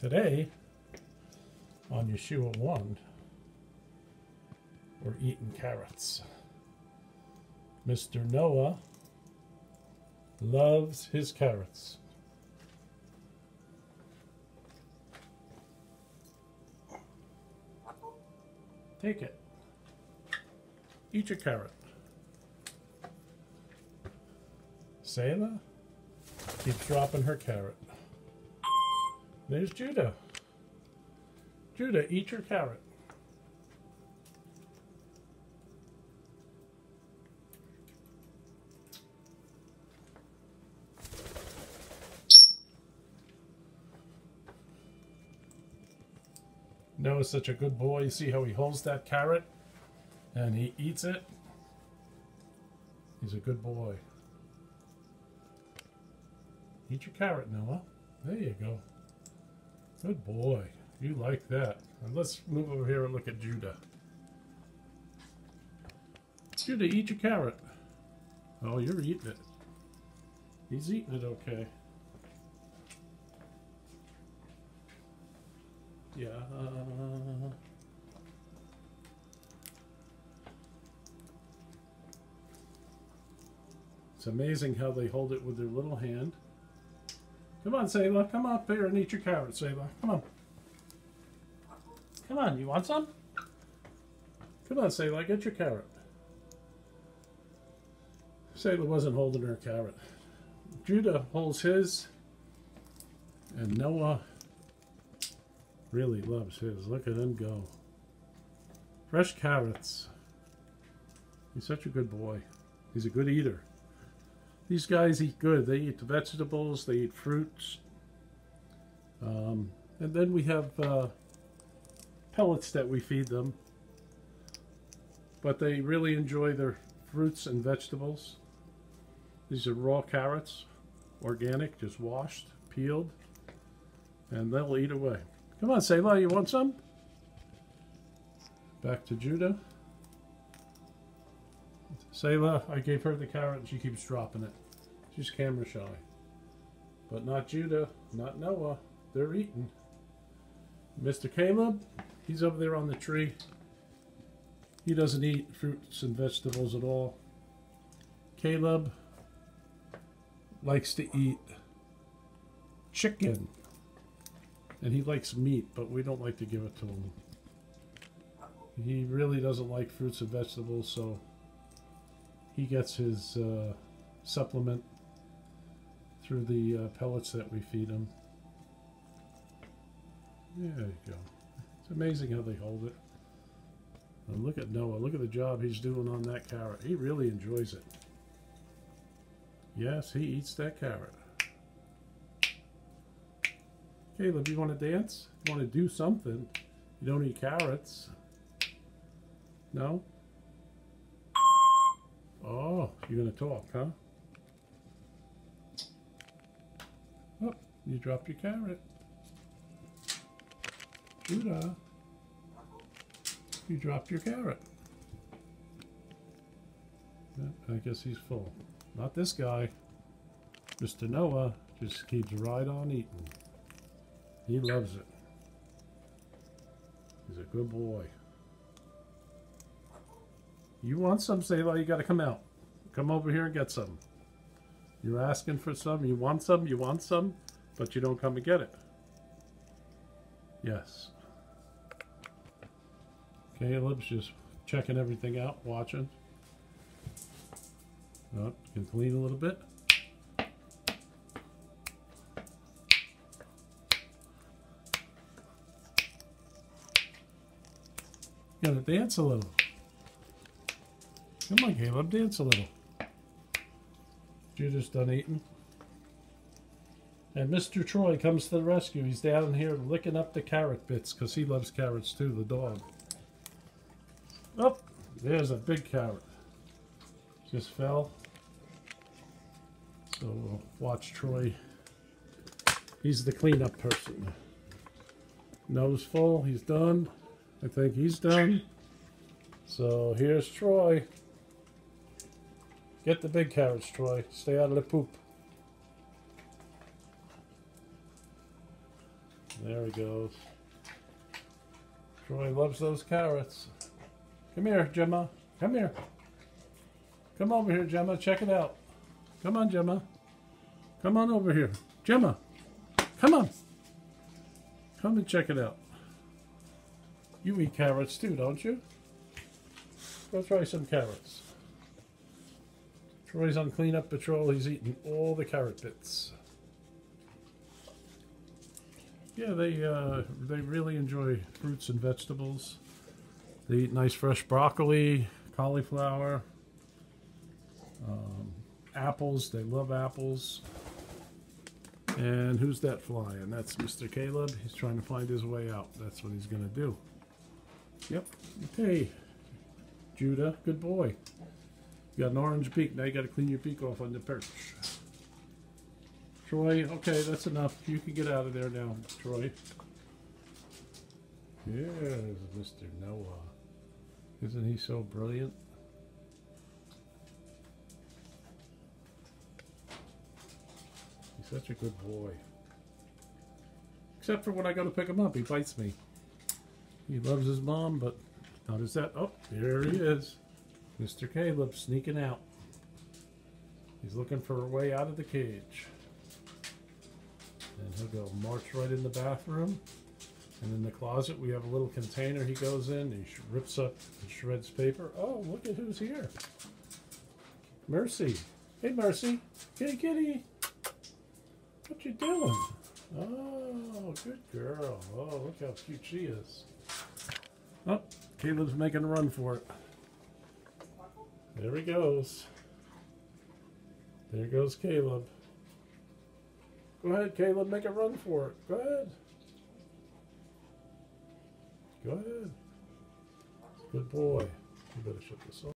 Today, on Yeshua 1, we're eating carrots. Mr. Noah loves his carrots. Take it. Eat your carrot. Selah keeps dropping her carrot. There's Judah. Judah, eat your carrot. Noah's such a good boy. You see how he holds that carrot and he eats it? He's a good boy. Eat your carrot, Noah. There you go. Good boy. You like that. And let's move over here and look at Judah. Judah, eat your carrot. Oh, you're eating it. He's eating it okay. Yeah. It's amazing how they hold it with their little hand. Come on, Selah. Come up here and eat your carrot, Selah. Come on. Come on, you want some? Come on, Selah, get your carrot. Selah wasn't holding her carrot. Judah holds his, and Noah really loves his. Look at him go. Fresh carrots. He's such a good boy. He's a good eater. These guys eat good. They eat the vegetables, they eat fruits. And then we have pellets that we feed them. But they really enjoy their fruits and vegetables. These are raw carrots, organic, just washed, peeled, and they'll eat away. Come on, Selah, you want some? Back to Judah. Selah, I gave her the carrot and she keeps dropping it. She's camera shy. But not Judah, not Noah. They're eating. Mr. Caleb, he's over there on the tree. He doesn't eat fruits and vegetables at all. Caleb likes to eat chicken. And he likes meat, but we don't like to give it to him. He really doesn't like fruits and vegetables, so he gets his supplement through the pellets that we feed him. There you go. It's amazing how they hold it. And look at Noah. Look at the job he's doing on that carrot. He really enjoys it. Yes, he eats that carrot. Caleb, you want to dance? You want to do something? You don't eat carrots. No? Oh, you're going to talk, huh? Oh, you dropped your carrot. Judah, you dropped your carrot. I guess he's full. Not this guy. Mr. Noah just keeps right on eating. He loves it. He's a good boy. You want some, Selah, you got to come out. Come over here and get some. You're asking for some, you want some, but you don't come and get it. Yes. Caleb's just checking everything out, watching. Oh, can clean a little bit. You gotta dance a little. Come on, Caleb, dance a little. Judah's done eating. And Mr. Troy comes to the rescue. He's down here licking up the carrot bits because he loves carrots too, the dog. Oh, there's a big carrot. Just fell. So we'll watch Troy. He's the cleanup person. Nose full, he's done. I think he's done. So here's Troy. Get the big carrots, Troy. Stay out of the poop. There he goes. Troy loves those carrots. Come here, Gemma. Come here. Come over here, Gemma. Check it out. Come on, Gemma. Come on over here. Gemma, come on. Come and check it out. You eat carrots too, don't you? Go try some carrots. Troy's on cleanup patrol. He's eating all the carrot bits. Yeah, they really enjoy fruits and vegetables. They eat nice fresh broccoli, cauliflower, apples. They love apples. And who's that flying? That's Mr. Caleb. He's trying to find his way out. That's what he's going to do. Yep. Okay. Judah, good boy. You got an orange beak. Now you got to clean your beak off on the perch. Troy, okay, that's enough. You can get out of there now, Troy. Yes, Mr. Noah. Isn't he so brilliant? He's such a good boy. Except for when I go to pick him up, he bites me. He loves his mom, but notice that. Oh, there he is. Mr. Caleb sneaking out. He's looking for a way out of the cage. And he'll go march right in the bathroom. And in the closet, we have a little container he goes in. He rips up and shreds paper. Oh, look at who's here. Mercy. Hey, Mercy. Kitty, kitty. What you doing? Oh, good girl. Oh, look how cute she is. Oh, Caleb's making a run for it. There he goes. There goes Caleb. Go ahead, Caleb, make a run for it. Go ahead. Go ahead. Good boy. You better shut this off.